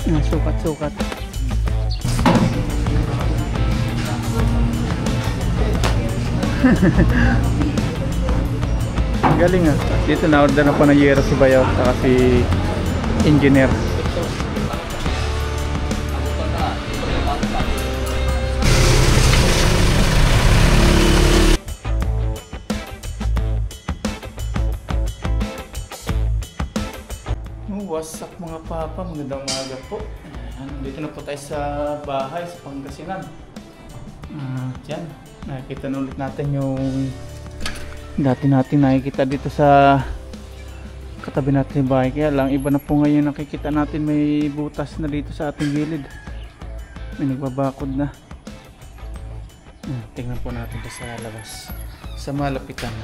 Sukat-sukat. Galing ah. Dito na order na po na yero si Bayaw at si engineer. What's up mga papa, magandang umaga po. Dito na po tayo sa bahay sa Pangasinan. Diyan, nakikita na ulit natin yung dati natin nakikita dito sa katabi natin yung bahay. Kaya lang iba na po ngayon nakikita natin, may butas na dito sa ating gilid. May nagbabakod na. Tingnan po natin ito sa labas, sa malapitan.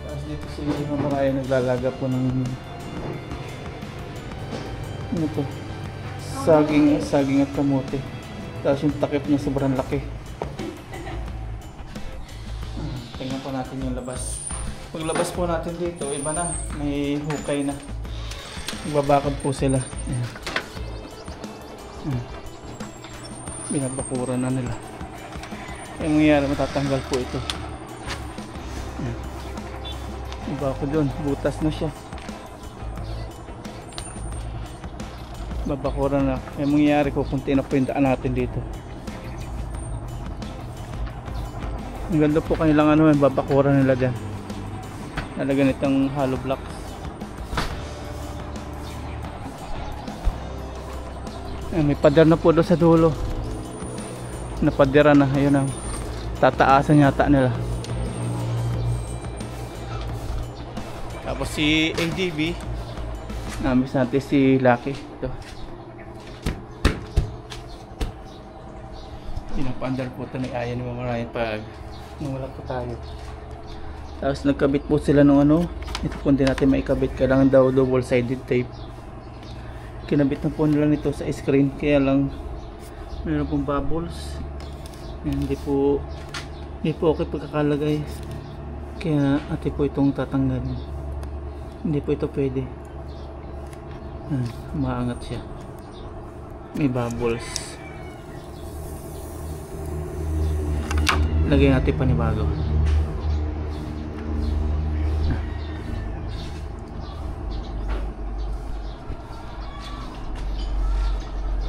Tapos dito si Mama Raya naglalaga po ng ano to? Saging at kamote. Tapos yung takip niya sobrang laki. Tingnan po natin yung labas. Paglabas po natin dito, iba na. May hukay na. Nagbabakod po sila. Binabakuran na nila. Yung mangyayari, matatanggal po ito. Ibakod doon. Butas na siya. Babakuran na. Yung mangyayari ko, kunti na po yung daan natin dito. Ang ganda po kanilang ano, yung babakuran nila dyan. Nalagyan itong hollow blocks. May pader na po doon sa dulo. Napadera na. Ayun ang tataasan yata nila. Tapos si ADB, namiss natin si Lucky. Ito. Pinapandar po ito ni Aya ni Mama Ryan pag nawala po tayo. Tapos nagkabit po sila ng ano. Ito po hindi natin maikabit. Kailangan daw double sided tape. Kinabit na po nila nito sa screen. Kaya lang meron pong bubbles. Hindi po okay pagkakalagay. Kaya ate po itong tatanggalin. Hindi po ito pwede. Maangat siya. May bubbles. Lagay natin panibago.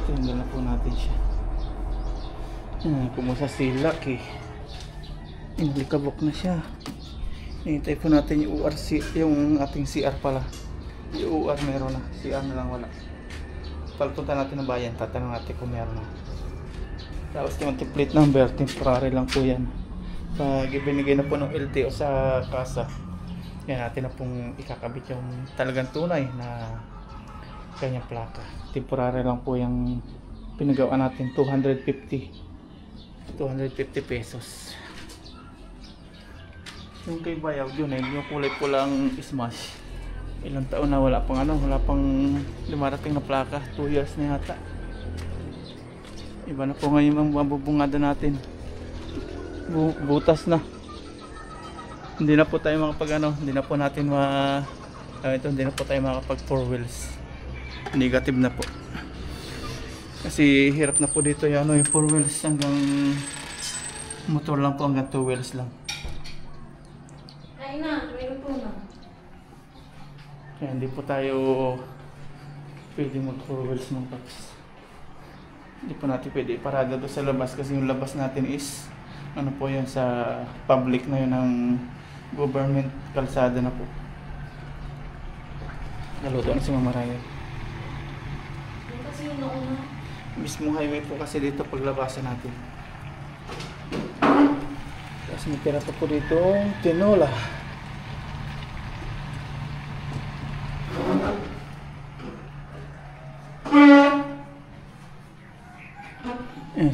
Tingnan na po natin siya. Kumusta si Lucky. Inalikabok na siya. Hintay po natin yung URC, yung ating CR pala. Yung UR meron na, CR na lang wala. Pagpunta natin ng bayan, tatanong natin kung meron na. Tapos yung plate number, temporary lang po yan. Pag ibinigay na po ng LTO sa kasa, yan natin na pong ikakabit yung talagang tunay na kanyang plaka. Temporary lang po yung pinagawa natin, 250 pesos. Yung kay Bayaw yun yung kulay pulang smash. Ilang taon na wala pang lumarating na plaka, 2 years na yata. Iba na po ngayon ang mabubungada natin. Butas na. Hindi na po tayo hindi na po natin hindi na po tayo makapag 4 wheels. Negative na po. Kasi hirap na po dito yung 4 wheels hanggang motor lang po hanggang 2 wheels lang. Ay na, mayroon po na. Kaya hindi po tayo pwede mag 4 wheels ng paps. Hindi po natin pwede iparada doon sa labas kasi yung labas natin is ano po yun sa public na yun ng government kalsada na po. Naluto na si Mama Raya. Yung kasi yung nauna. Mismong highway po kasi dito paglabasan natin. Tapos may tira pa po dito tinola.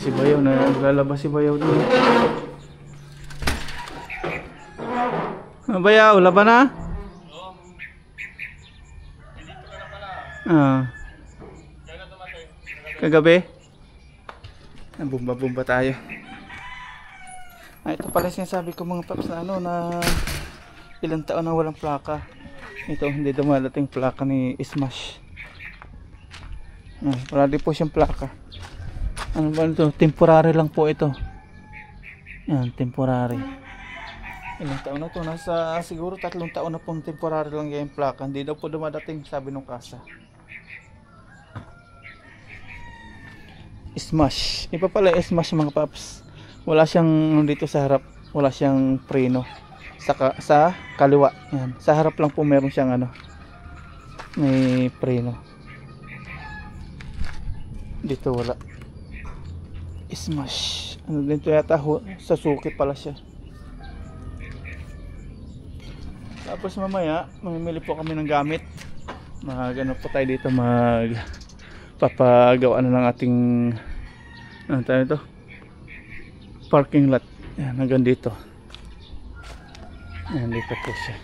Si Bayaw na naglalabas si Bayaw doon. Bayaw, laban na? Kagabi? Bumba-bumba tayo. Ito pala sinasabi ko mga paps na na ilang taon na walang plaka. Ito hindi dumadating plaka ni Smash. Wala din po siyang plaka. Ano ba ito? Temporary lang po ito. Yan, temporary. Ilang taon na to? Nasa siguro 3 taon na pong temporary lang yung plaka. Hindi daw po dumadating, sabi nung kasa. Smash. Iba pala smash mga paps. Wala siyang dito sa harap. Wala siyang preno. Sa kaliwa. Yan. Sa harap lang po meron siyang ano. May preno. Dito wala. Smash. Ano dito yata sa suki pala siya. Tapos mamaya mamimili po kami ng gamit. Ano po tayo dito papagawa na ng ating ano tayo ito? Parking lot. Yan, hanggang dito. Yan, dito po siya.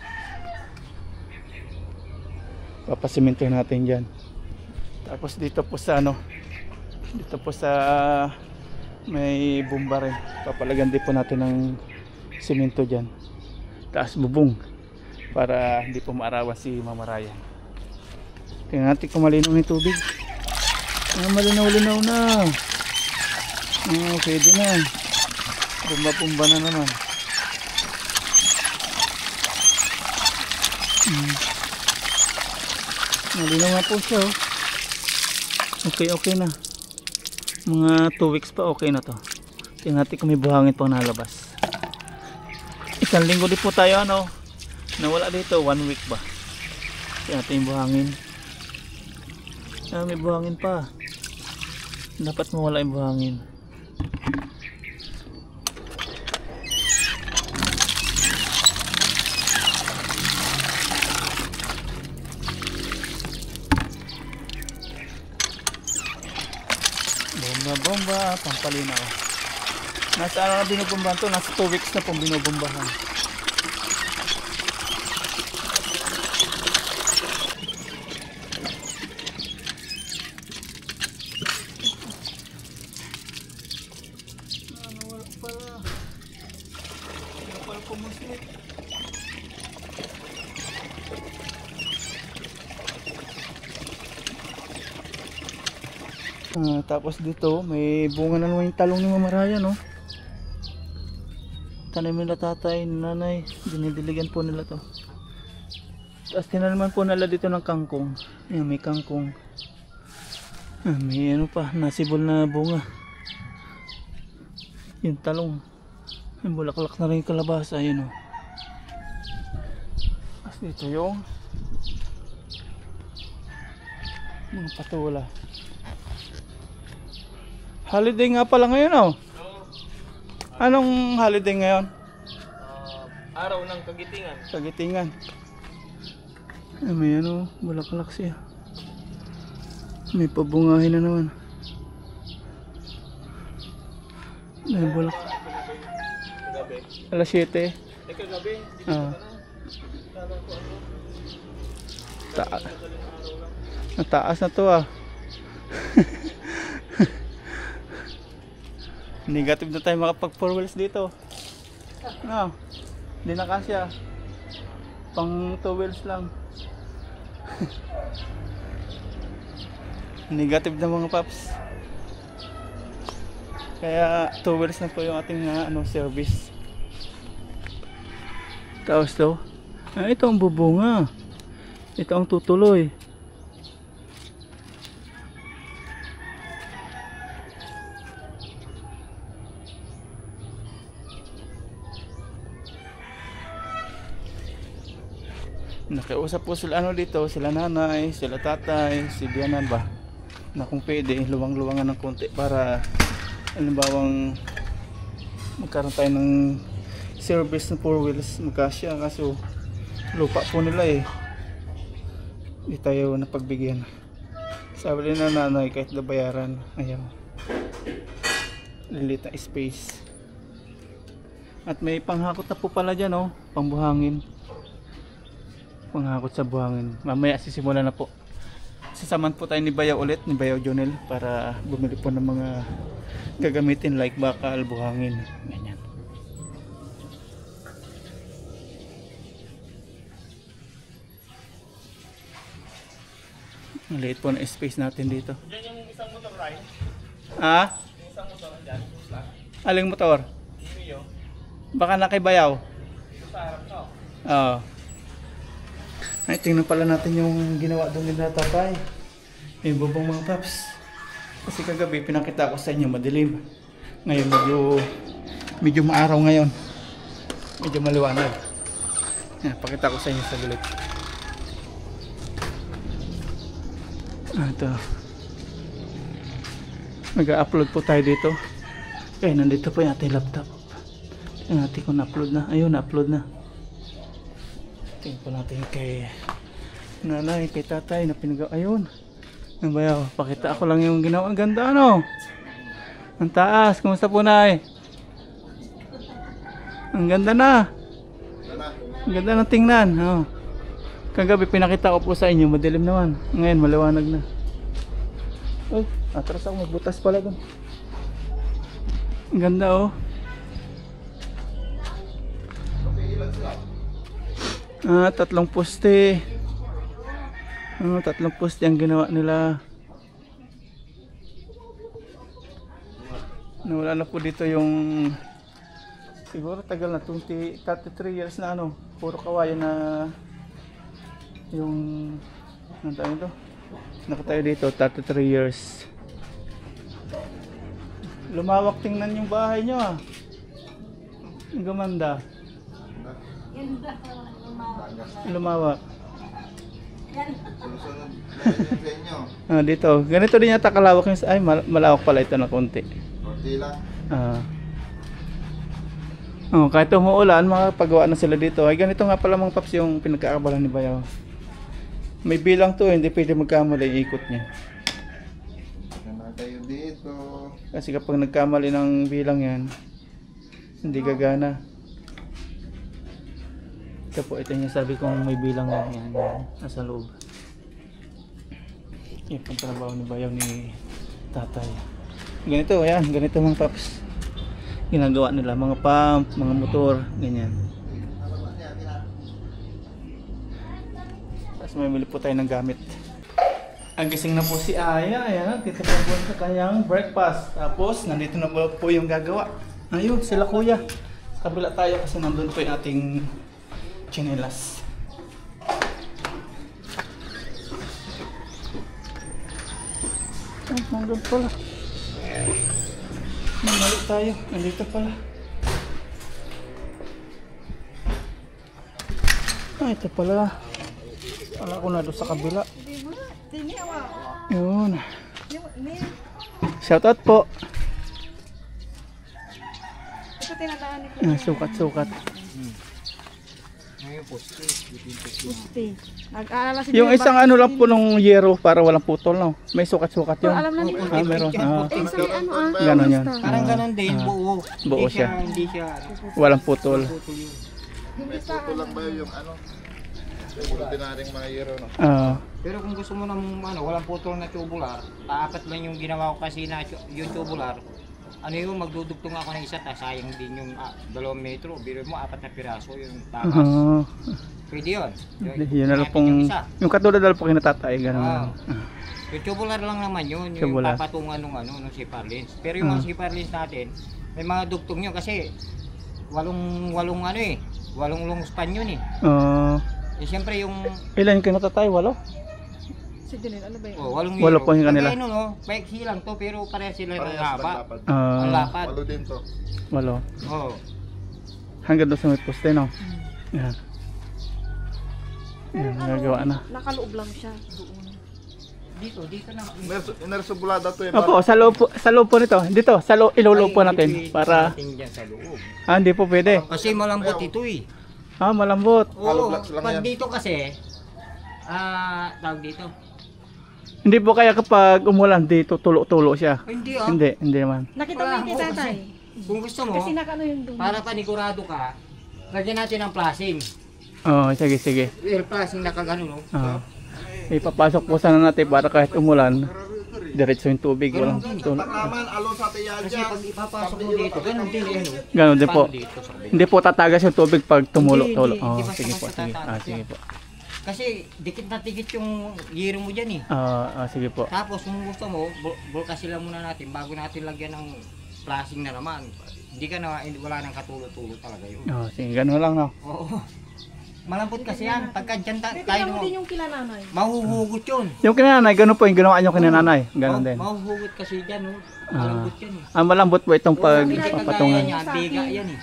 Papasiminto natin dyan. Tapos dito po sa ano, dito po sa may bomba rin. Papalagyan din po natin ng simento dyan. Taas bubong para hindi po maarawan si Mama Ryan. Tingnan natin kung malinaw yung tubig. Malinaw-linaw na. Pwede na. Bumba-bumba na naman. Malinaw na po siya. Okay na. Mga 2 weeks pa okay na to. Tingnan natin kung may buhangin pang nalabas. 1 linggo din po tayo nawala dito. 1 week ba. Tingnan natin yung buhangin. May buhangin pa. Dapat mawala yung buhangin. Bomba, pampalinaw. Nasa ano na binubombahan to? Nasa 2 weeks na pong binubombahan. Wala pala. Wala pala pumuslit. Tapos dito may bunga na naman yung talong ni Mama Ryan, no? Tanim nila tatay, nanay, dinidiligan po nila to. Tapos tinaniman po nila dito ng kangkong. Ayan, may kangkong. May ano pa, nasibol na bunga. Yung talong. Yung bulaklak na rin yung kalabasa, ayun, oh. Tapos dito yung mga patula. Holiday nga pala ngayon, oh. Anong holiday ngayon? Araw ng Kagitingan. Kagitingan. May ano, bulaklak siya. May pabungahin na naman. May bulak. Kagabi. Alas 7. Kagabi. Taas na to, ah. Negative na tayo makapag 4 wheels dito. No, hindi na kasya. Pang 2 wheels lang. Negative na mga paps. Kaya 2 wheels na po yung ating service. Tapos to, ito ang bubunga. Ito ang tutuloy. Nakiusap po sila dito, sila nanay, sila tatay, si Dianan ba, na kung pwede luwang-luwangan ng konti para halimbawang magkaroon tayo ng service ng 4 wheels magkasya, kaso lupa po nila hindi tayo napagbigyan. Sabi rin na nanay kahit nabayaran, ayaw, lilit na space. At may panghakot na po pala dyan, pangbuhangin. Panghakot sa buhangin. Mamaya sisimulan na po. Sasaman po tayo ni Bayaw ulit, ni Bayaw Jonel, para bumili po ng mga gagamitin like bakal, buhangin, ganyan. Maliit po na space natin dito. Diyan yung isang motor, Ryan. Ah? Yung isang motor dyan. Aling motor? Yung Mio. Baka nakibayaw. Ito sa harap ko. Oo. Ay, tingnan pala natin yung ginawa doon nila tatay. May bubong mga paps. Kasi kagabi pinakita ko sa inyo madilim. Ngayon medyo maaraw ngayon. Medyo maliwanag. Yan, pakita ko sa inyo sa gilid. Ito. Mag-upload po tayo dito. Eh, nandito po yung ating laptop. Tingnan natin kung na-upload na. Ayun, na-upload na. Tingnan po natin kay nanay, kay tatay na pinagawa. Ayun. Ano ba yun? Pakita ako lang yung ginawa. Ang ganda, ano? Ang taas. Kumusta po, nay? Ang ganda na. Ang ganda ng tingnan. Oh. Kagabi pinakita ko po sa inyo. Madilim naman. Ngayon maliwanag na. Uy, atras ako. May butas pala doon. Ang ganda, oh. Tatlong poste. Tatlong poste ang ginawa nila. Nawala na po dito yung siguro tagal na 33 years na ano. Puro kawayan na yung ano tayo ito? Nakatayo dito 33 years. Lumawak tingnan yung bahay nyo ah. Ang gumanda. Lumawak. Dito. Ganito din yata kalawak yung ay malawak pala ito na konti. Konti lang. Kahit umuulan, makapagawa na sila dito. Ay ganito nga pala mga paps yung pinagkakabalan ni Bayaw. May bilang to, hindi pwede magkamali yung ikot niya. Gana kayo dito. Kasi kapag nagkamali ng bilang yan, hindi gagana. Ito po, ito yung sabi kong may bilang yan, nasa loob. Yan pang trabaho ni Bayaw ni tatay. Ganito, yan, ganito mga paps. Ginagawa nila, mga pump, mga motor, ganyan. Tapos may mili po tayo ng gamit. Ang gising na po si Aya, ayan, dito po po sa kanyang breakfast. Tapos, nandito na po yung gagawa. Ayun, sila kuya. Sa kabila tayo kasi nandun po yung ating chinelas. Nandun pala. Mali tayo. Nandito pala. Ito pala. Wala ko na doon sa kabila. Yun. Shoutout po. Ito tinataan ni Sukat-sukat. Pusti. Nag-aalala si Yung isang ano lang po nung yero para walang putol, no? May sukat-sukat yun. Alam na ni Meron. Sa ano Ganon yan. Parang ganon din, buo. Buo siya. Hindi siya. Walang putol. May puto lang ba yung ano? Yung ordinaryong mga hero, no? Pero kung gusto mo ng ano, walang putol na tubular, paapat lang yung ginawa ko kasi na yung tubular. Ano yun, magdudugtong ako ng isa, sayang din yung 2 metro. Biro mo, 4 na piraso yung takas. Pwede yun. Yun na lang pong, yung katulad na lang po kinatatay, gano'n lang. Yung tubular lang naman yun, yung Tubular. papatungan ng sipar lens. Pero yung mga sipar lens natin, may mga dugtong yun kasi walong ano eh, 8 long span yun eh. Siyempre yung... Ilan kinatatay? 8? Si Junel, ano ba yun? 8 Walo po yung kanila. Kaya no, paiksi lang to pero pareha sila ng Parehas haba. naglapad. Ang lapad. Walo din to. 8. Oo. Hanggang doon sa may poste, no? Yan. Yan, nagagawa na. Nakaloob lang siya doon. Dito na. Inersobulada to eh. Opo, sa loob po nito. Dito, sa loob, iluloob po natin. Para, Dyan sa loob. hindi po pwede. Kasi malambot ito eh. Malambot. Oo, Hollow blocks lang pag yan. dito kasi, tawag dito. Hindi po kaya kapag umulan dito, tulo-tulo siya. Hindi Hindi naman. Nakita mo yung kay tatay? Kung gusto mo, Kasi nakano yung doon. para panigurado ka, lagyan natin ng flashing. Sige. Air flashing na kagano, no? Ipapasok po sana natin para kahit umulan, diretso yung tubig. Walang tulo. Naman, alo sa tiyan Kasi dyan. pag ipapasok mo dito, ganun din yan, no? Ganon din po. Paano dito sa kabila? Hindi po tatagas yung tubig pag tumulo-tulo. Hindi, hindi Sige po, basta-basta sige. tatagas Sige yan. po. Kasi dikit na dikit yung giro mo dyan eh. Sige po. Tapos kung gusto mo, bulkasin lang muna natin bago natin lagyan ng flashing na naman. Hindi ka na, wala nang katulo-tulo talaga yun. Sige, ganun lang no. Oo. Malambot kasi yan. Pagka dyan tayo Tingnan mo mo, din yung kila nanay. mahuhugot yun. Yung kinanay, ganun po yung ginawa nyo kinanay. Ganun din. Mahuhugot kasi dyan, oh. Malambot yan eh. Malambot po itong Hindi kagaya pagpapatungan. niya, biga yan eh.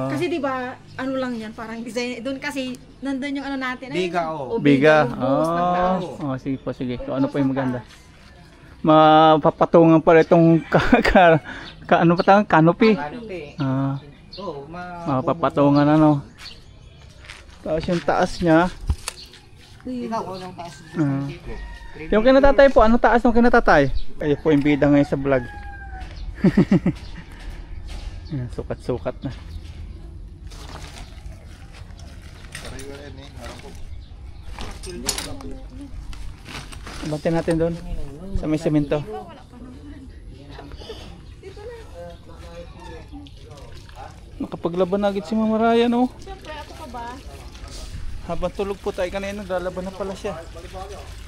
Kasi di ba ano lang yan, parang design. Doon kasi nandun yung ano natin. Biga, oh. Biga. yung buhos ng tao. Sige po, sige. Kung ano po yung maganda. Mapapatungan pala itong ano pa tawag? Canopy. Canopy. Oo, Mapapatungan ano. Tapos yung taas niya. Ikaw, kung anong taas dito? Yung kinatatay po, anong taas ng kinatatay? Ayun po yung bida ngayon sa vlog. Ayan, sukat-sukat na. Abantin natin doon sa may semento. Nakapaglaban na agad si Mama Raya, no? Siyempre, ako pa ba? Habang tulog po tayo kanina, naglalaban na pala siya.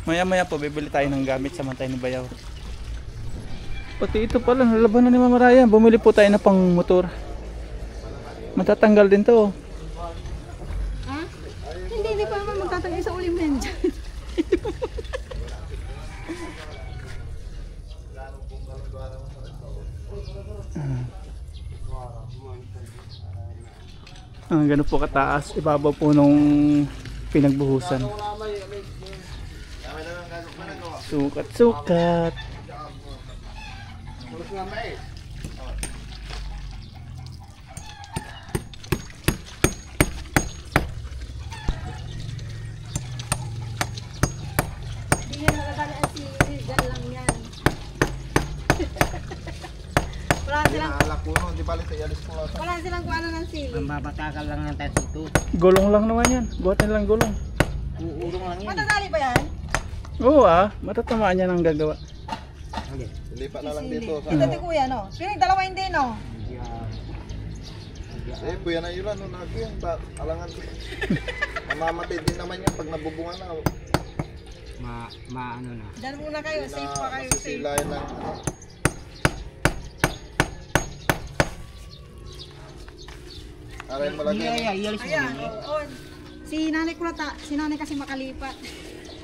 Maya-maya po, bibili tayo ng gamit sa mantay ni Bayaw. Pati ito pala, nalaban na ni Mama Raya. Bumili po tayo na pang motor. Matatanggal din to. Ha? Hindi pa naman magtatangay sa ulim na yan dyan. Ganun po kataas, ibabaw po nung pinagbuhusan. Sukat-sukat. Hindi yan nakadali ang sili, dyan lang yan. Wala silang kung ano ng sili. Mababatakal lang ng tayo dito. Gulong lang naman yan. Buhatin lang gulong. Uurong lang yan. Matadali ba yan? Oo matatamaan yan ang gagawa. Lipat na lang dito. Ito ti kuya, no? Pero yung dalawa hindi, no? Kuya na yun, ano, nago yan. Alangan ko. Mamamatay din naman yan pag nabubunga na. Ano na. Diyan muna kayo, safe pa kayo, safe. Masisilayan ng ano. Aray mo lang yan. Iyalis mo Ayan, yun. oo. Si nanay ko si nanay kasi makalipat.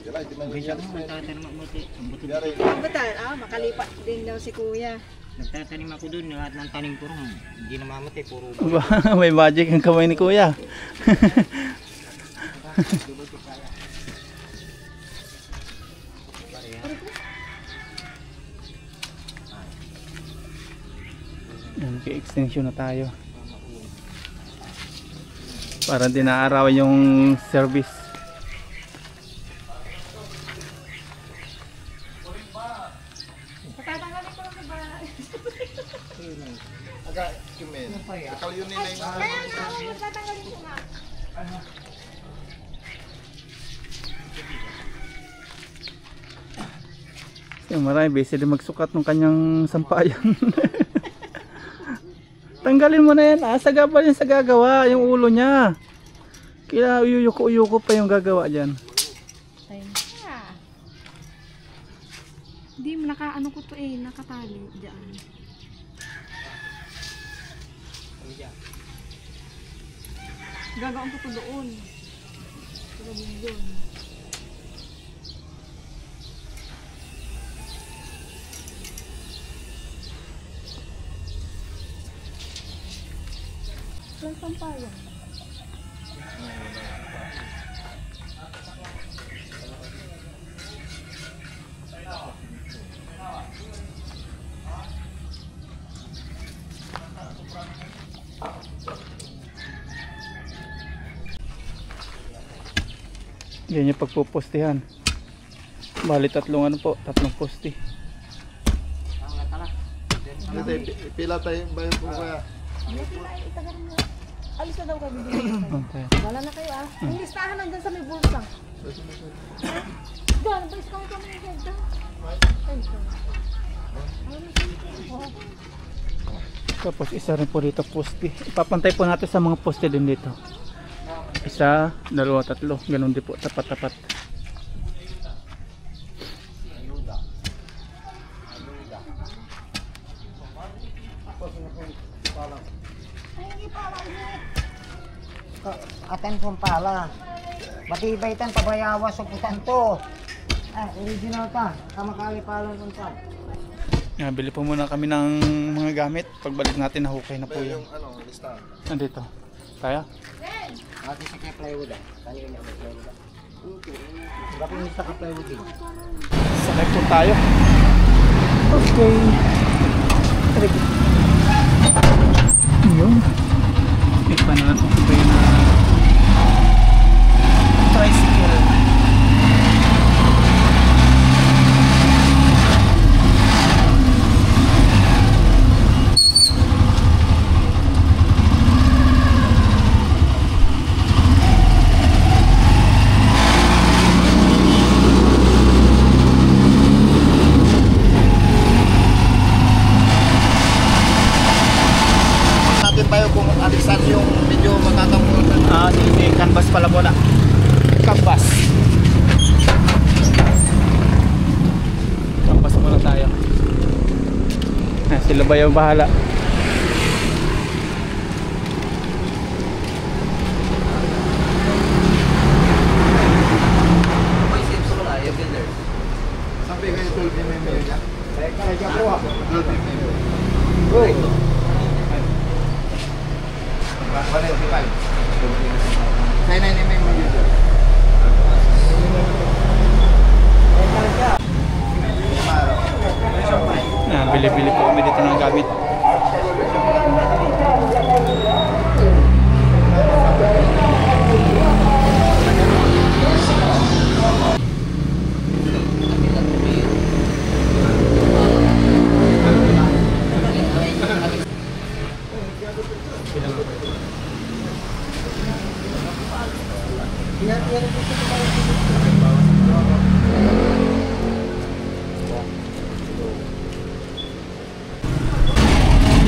Yan ay, di man Bisa yan. mo, nagtatanim ako buti. Ang buti. Yari. Batal, makalipat din daw si kuya. Nagtatanim ako dun, lahat ng tanim ko rin. Hindi na mamatay, puro May magic ang kamay ni Kuya. Extension na tayo. Para din naarawan yung service. Patatanggalin ko lang sa bahay. Aga, kimen. Akal yun nila yung mga. Kaya nga, patatanggalin ko nga. Marami busy din magsukat ng kanyang sampayan. Tanggalin mo na yan. Saga pa yan sa gagawa. Yung ulo niya. Kaya uyuko-uyuko pa yung gagawa dyan. Hindi, naka-ano ko to nakatali dyan. Gagawin ko to doon. Gagawin doon. Lang sampayan. Yan yung pagpupostihan. Bali tatlong poste. Pila tayo ba yung kaya? Alis na daw kami dito. Okay. Wala na kayo Yung listahan nandyan sa may bulsa. Diyan, bais kami kami ng ganda. Tapos isa rin po dito poste. Ipapantay po natin sa mga poste din dito. Isa, dalawa, tatlo. Ganun din po, tapat-tapat. Aten pong pala. Matibay tan pabayawas sa putan to. Original ta. Kamakalipalan kung ta. Bili po muna kami ng mga gamit. Pagbalik natin, nahukay na po Pero yun. yung ano, lista. Nandito. Tayo? Ate sa kay plywood ah. Kanina niya may plywood ah. Bakit hindi sa plywood din? Sakay po tayo. Okay. Yun. Ipa na natin ito yung tricycle. Natin tayo kung alisan yung medyo matatamunan. Sige, canvas pala muna. Canvas. Canvas muna tayo. Sila ba yung bahala? Sabi kayo 12 mm niya. Kaya dyan po ah. 12 mm. Uy. Wala yung 5. Kaya 9 mm yun. Bili-bili po kami dito ng gamit.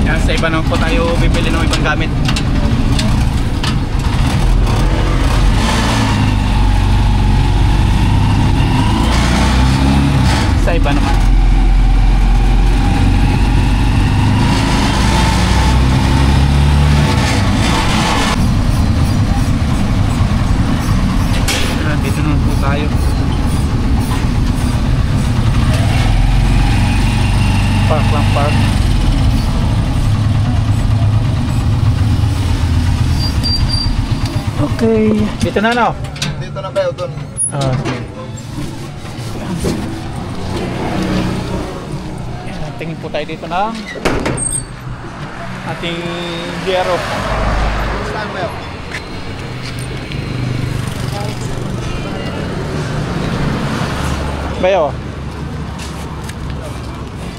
Yan, sa iba naman po tayo bibili ng ibang gamit. Sa iba naman. Dito naman po tayo. Park lang, park. Okay, dito na no? Dito na kayo doon. Tingin po tayo dito ng ating gyero. Saan ba yun? Bayo.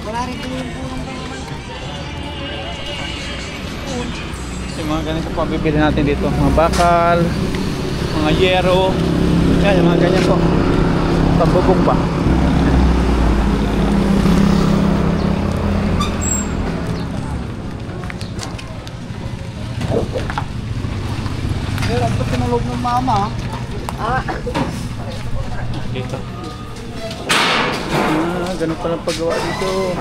Wala rin po yung pulang kayo naman. Yung mga ganito po ang bibili natin dito. Mga bakal, mga gyero. Yan, yung mga ganyan po. Pambubog ba? Pero ang pinulog ng mama. Dito. Ganun palang paggawa dito.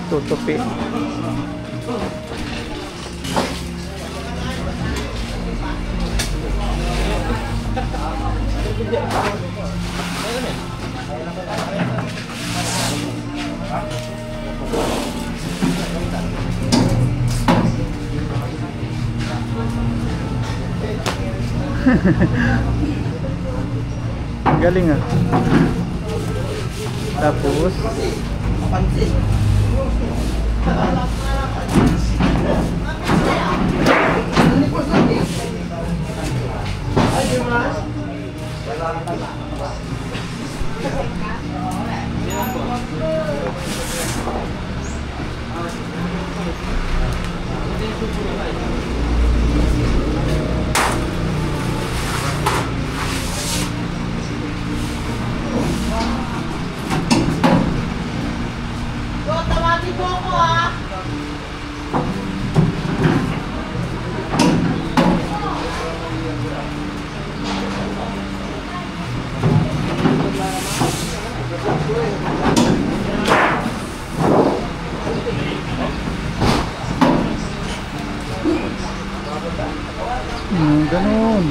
Tutupi. Galing ah. Tapos Ganun.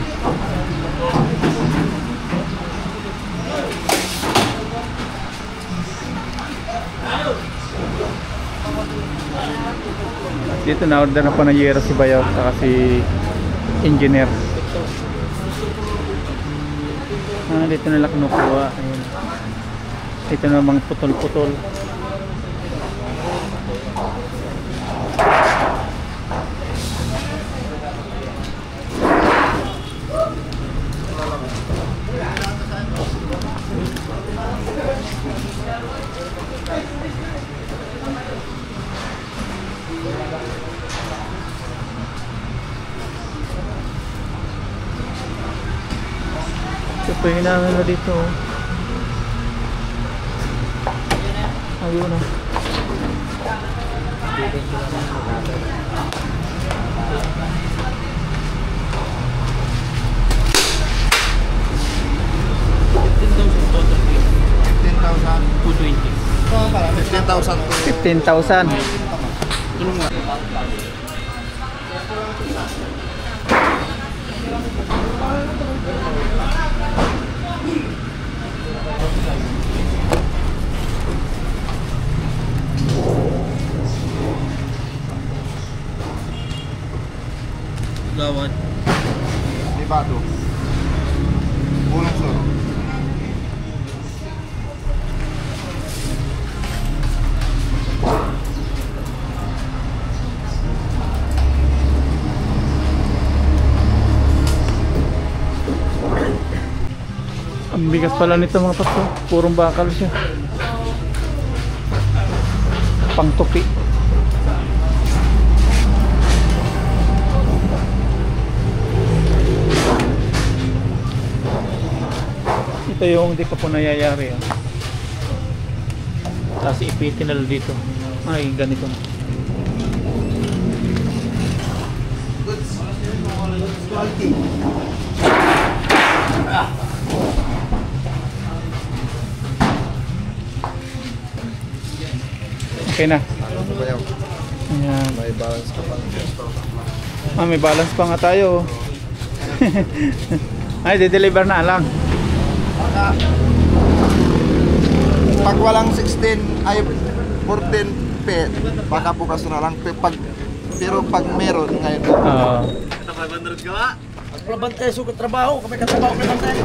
Dito na order na panayera si Bayaw saka si engineer. Dito nila kinukuha. Ayun. Dito na mga putol-putol. Ito pa yung hinahan na dito. Ayun na. $15,000. Gawad. Libado. Bulang soro. Ang bigas pala nito mga pato. Purong bakal siya. Pangtupi. Ito yung hindi pa po nayayari. Tapos ipitin na lang dito. Ay, ganito na. Quality. Okay na. Bayaw. Ayan. May balance ka pa. May balance pa nga tayo. Ay, de-deliver na lang. Pag walang 16 ay 14 pe, baka bukas na lang. Pero pag meron ngayon. Labantay, sukat trabaho. Kami katrabaho kami labantay.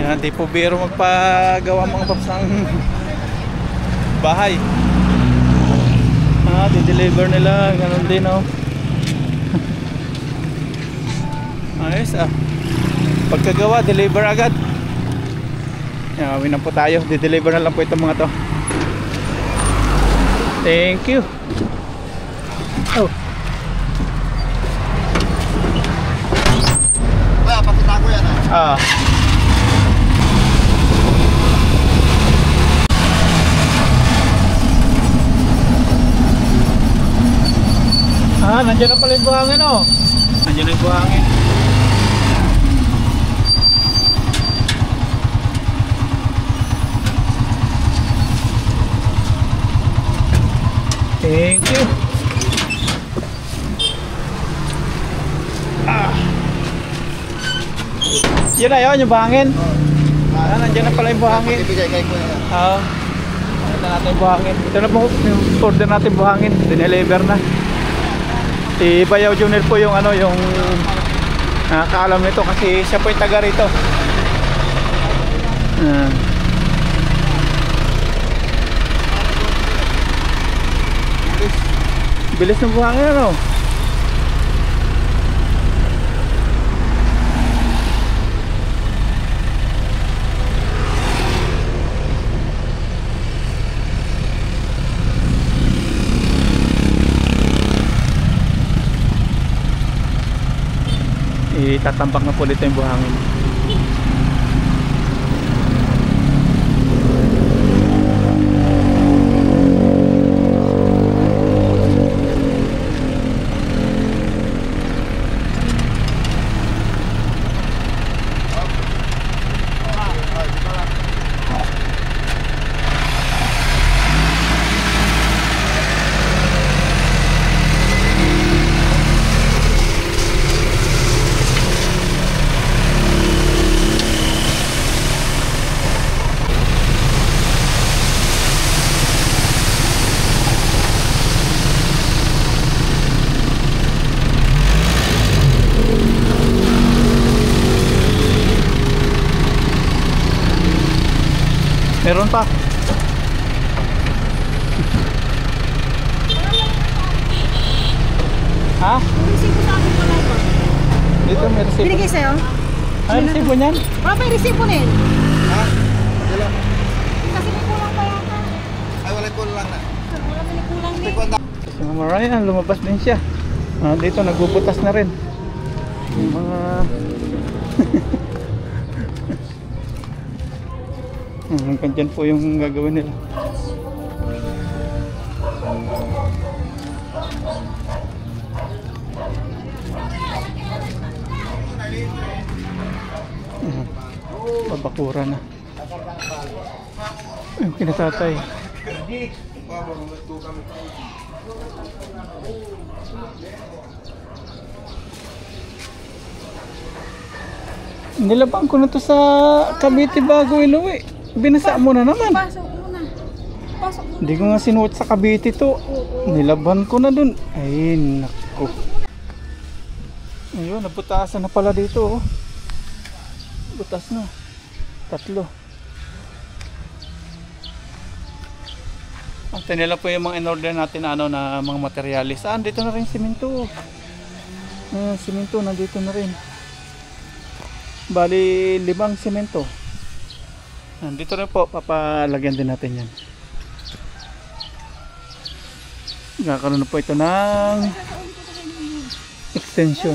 Yan, di po biro magpagawa mga paps ng bahay. Di-deliver nila. Ganun din, oh. Ayos, pagkagawa, deliver agad. Yan, awin na po tayo. Di-deliver na lang po itong mga to. Thank you. Oh. Kaya, pakita ko yan Nandiyan na pala yung buhangin, oh. Nandiyan na yung buhangin. Thank you. Yun na yun, yung buhangin. Nandiyan na pala yung buhangin. Ibigay kay ko yan. Ito natin yung buhangin. Ito na po yung order natin buhangin. Dineliver na. Si Bayaw Junior po yung yung nakakaalam nito kasi siya po yung taga rito. Bilis ng buhangin, ano? Itatambak na po dito yung buhangin. Meron pa. Ha? Yung resibo sa akin wala pa. Dito may resibo. Binigay sa'yo? Ay, resibo niyan. Wala pa yung resibo na yun. Ha? Wala. Kasi may kulang pa yata. Ay, wala ko lang na. Wala may kulang din. Tikwanda. Si Mama Ryan, lumabas din siya. Dito, nagbubutas na rin. Yung mga... Hanggang dyan po yung gagawin nila. Babakura na. Yung kinatatay. Nilabang ko na to sa Cavite bago inuwi. Binasa mo na naman. Pasok muna. Pasok muna. Hindi ko nga sinuot sa Cavite to. Nilaban ko na dun. Ay, naku. Ayun, nabutasan na pala dito. Oh. Butas na. 3. Ito nila po yung mga in-order natin na, na mga materialis. Dito na rin simento. Simento, nandito na rin. Bali, 5 simento. Dito rin po, papalagyan din natin yan. Nagkakaroon na po ito ng extension.